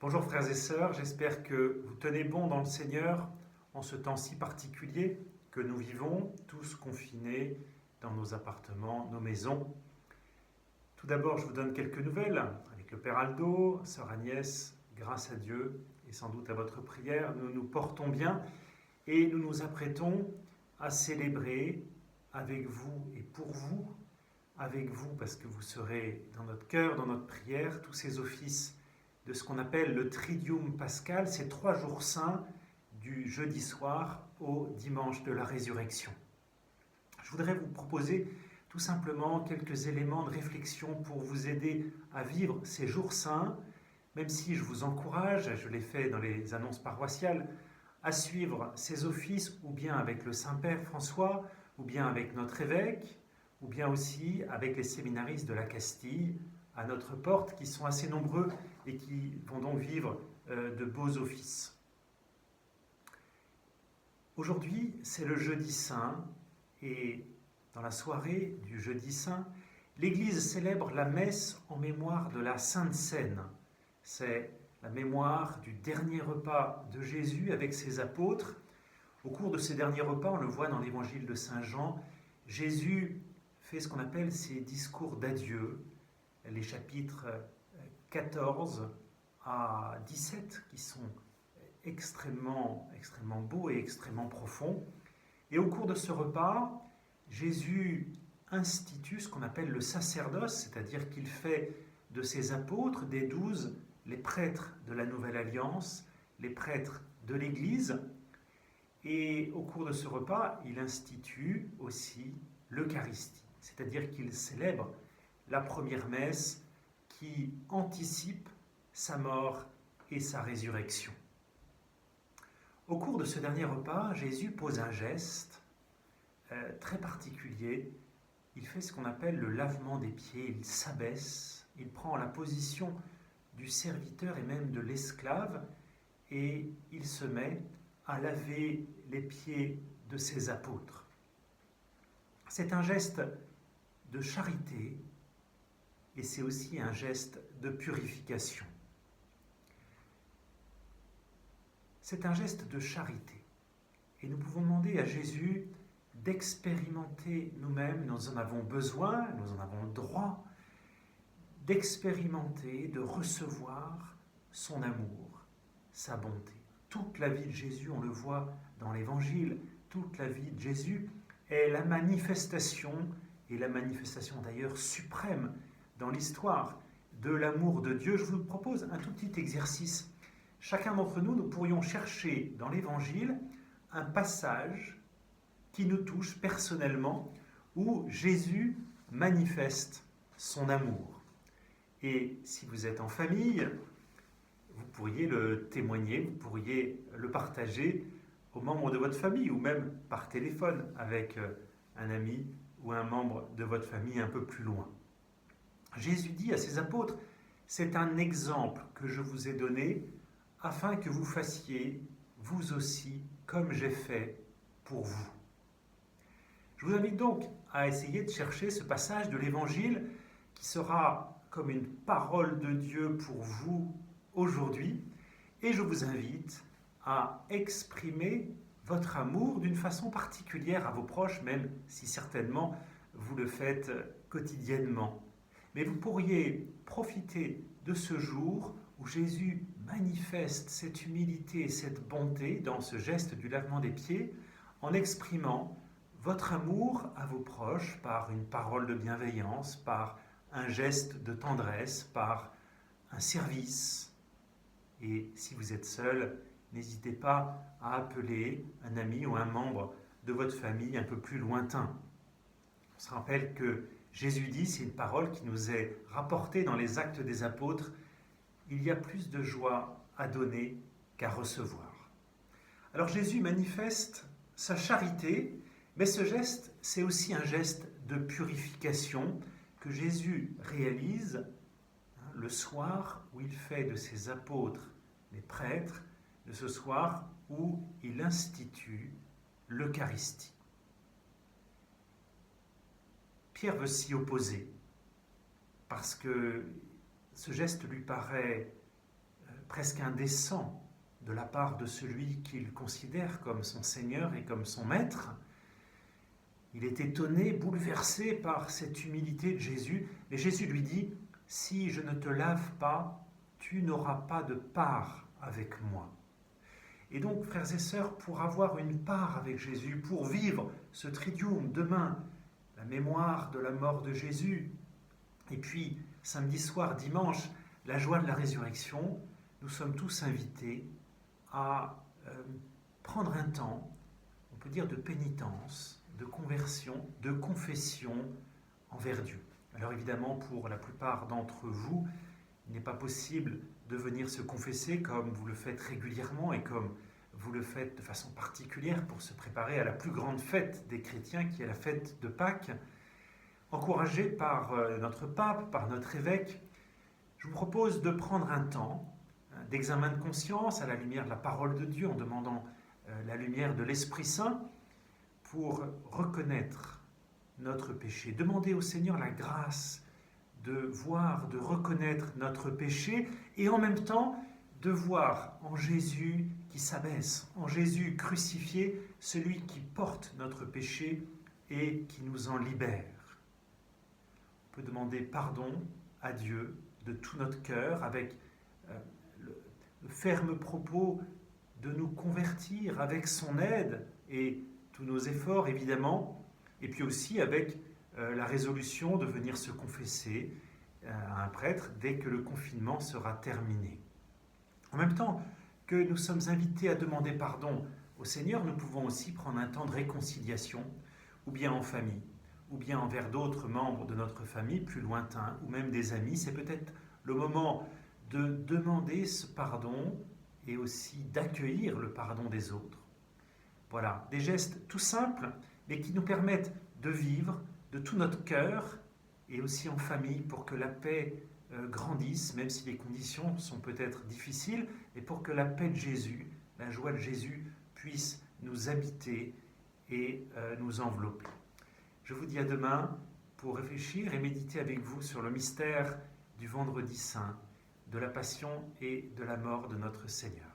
Bonjour frères et sœurs, j'espère que vous tenez bon dans le Seigneur en ce temps si particulier que nous vivons, tous confinés dans nos appartements, nos maisons. Tout d'abord, je vous donne quelques nouvelles avec le Père Aldo, Sœur Agnès, grâce à Dieu et sans doute à votre prière, nous nous portons bien et nous nous apprêtons à célébrer avec vous et pour vous, avec vous parce que vous serez dans notre cœur, dans notre prière, tous ces offices de ce qu'on appelle le Triduum pascal, ces 3 jours saints du jeudi soir au dimanche de la résurrection. Je voudrais vous proposer tout simplement quelques éléments de réflexion pour vous aider à vivre ces jours saints, même si je vous encourage, je l'ai fait dans les annonces paroissiales, à suivre ces offices ou bien avec le Saint-Père François, ou bien avec notre évêque, ou bien aussi avec les séminaristes de la Castille, à notre porte, qui sont assez nombreux et qui vont donc vivre de beaux offices. Aujourd'hui, c'est le jeudi saint, et dans la soirée du jeudi saint, l'Église célèbre la messe en mémoire de la Sainte Seine. C'est la mémoire du dernier repas de Jésus avec ses apôtres. Au cours de ces derniers repas, on le voit dans l'évangile de Saint Jean, Jésus fait ce qu'on appelle ses discours d'adieu, les chapitres 14 à 17 qui sont extrêmement beaux et extrêmement profonds. Et au cours de ce repas, Jésus institue ce qu'on appelle le sacerdoce, c'est-à-dire qu'il fait de ses apôtres, des 12, les prêtres de la Nouvelle Alliance, les prêtres de l'Église. Et au cours de ce repas, il institue aussi l'Eucharistie, c'est-à-dire qu'il célèbre la première messe qui anticipe sa mort et sa résurrection. Au cours de ce dernier repas, Jésus pose un geste très particulier. Il fait ce qu'on appelle le lavement des pieds, il s'abaisse, il prend la position du serviteur et même de l'esclave et il se met à laver les pieds de ses apôtres. C'est un geste de charité et c'est aussi un geste de purification. C'est un geste de charité. Et nous pouvons demander à Jésus d'expérimenter nous-mêmes, nous en avons besoin, nous en avons le droit, d'expérimenter, de recevoir son amour, sa bonté. Toute la vie de Jésus, on le voit dans l'Évangile, toute la vie de Jésus est la manifestation, et la manifestation d'ailleurs suprême dans l'histoire de l'amour de Dieu. Je vous propose un tout petit exercice. Chacun d'entre nous, nous pourrions chercher dans l'Évangile un passage qui nous touche personnellement, où Jésus manifeste son amour. Et si vous êtes en famille, vous pourriez le témoigner, vous pourriez le partager aux membres de votre famille, ou même par téléphone avec un ami ou un membre de votre famille un peu plus loin. Jésus dit à ses apôtres, c'est un exemple que je vous ai donné afin que vous fassiez, vous aussi, comme j'ai fait pour vous. Je vous invite donc à essayer de chercher ce passage de l'Évangile qui sera comme une parole de Dieu pour vous aujourd'hui, et je vous invite à exprimer votre amour d'une façon particulière à vos proches, même si certainement vous le faites quotidiennement. Mais vous pourriez profiter de ce jour où Jésus manifeste cette humilité et cette bonté dans ce geste du lavement des pieds en exprimant votre amour à vos proches par une parole de bienveillance, par un geste de tendresse, par un service. Et si vous êtes seul, n'hésitez pas à appeler un ami ou un membre de votre famille un peu plus lointain. On se rappelle que Jésus dit, c'est une parole qui nous est rapportée dans les Actes des Apôtres, il y a plus de joie à donner qu'à recevoir. Alors Jésus manifeste sa charité, mais ce geste, c'est aussi un geste de purification que Jésus réalise le soir où il fait de ses apôtres les prêtres, de ce soir où il institue l'Eucharistie. Pierre veut s'y opposer parce que ce geste lui paraît presque indécent de la part de celui qu'il considère comme son Seigneur et comme son Maître. Il est étonné, bouleversé par cette humilité de Jésus. Et Jésus lui dit, « Si je ne te lave pas, tu n'auras pas de part avec moi. » Et donc, frères et sœurs, pour avoir une part avec Jésus, pour vivre ce triduum demain, la mémoire de la mort de Jésus, et puis samedi soir, dimanche, la joie de la résurrection, nous sommes tous invités à prendre un temps, on peut dire de pénitence, de conversion, de confession envers Dieu. Alors évidemment, pour la plupart d'entre vous, il n'est pas possible de venir se confesser comme vous le faites régulièrement et comme vous le faites de façon particulière pour se préparer à la plus grande fête des chrétiens qui est la fête de Pâques. Encouragé par notre pape, par notre évêque, je vous propose de prendre un temps d'examen de conscience à la lumière de la parole de Dieu en demandant la lumière de l'Esprit Saint pour reconnaître notre péché. Demander au Seigneur la grâce de voir, de reconnaître notre péché et en même temps de voir en Jésus qui s'abaisse, en Jésus crucifié, celui qui porte notre péché et qui nous en libère. On peut demander pardon à Dieu de tout notre cœur avec le ferme propos de nous convertir avec son aide et tous nos efforts évidemment, et puis aussi avec la résolution de venir se confesser à un prêtre dès que le confinement sera terminé. En même temps que nous sommes invités à demander pardon au Seigneur, nous pouvons aussi prendre un temps de réconciliation, ou bien en famille, ou bien envers d'autres membres de notre famille plus lointains, ou même des amis. C'est peut-être le moment de demander ce pardon et aussi d'accueillir le pardon des autres. Voilà, des gestes tout simples, mais qui nous permettent de vivre de tout notre cœur et aussi en famille pour que la paix grandisse, même si les conditions sont peut-être difficiles, et pour que la paix de Jésus, la joie de Jésus puisse nous habiter et nous envelopper. Je vous dis à demain pour réfléchir et méditer avec vous sur le mystère du Vendredi Saint, de la Passion et de la mort de notre Seigneur.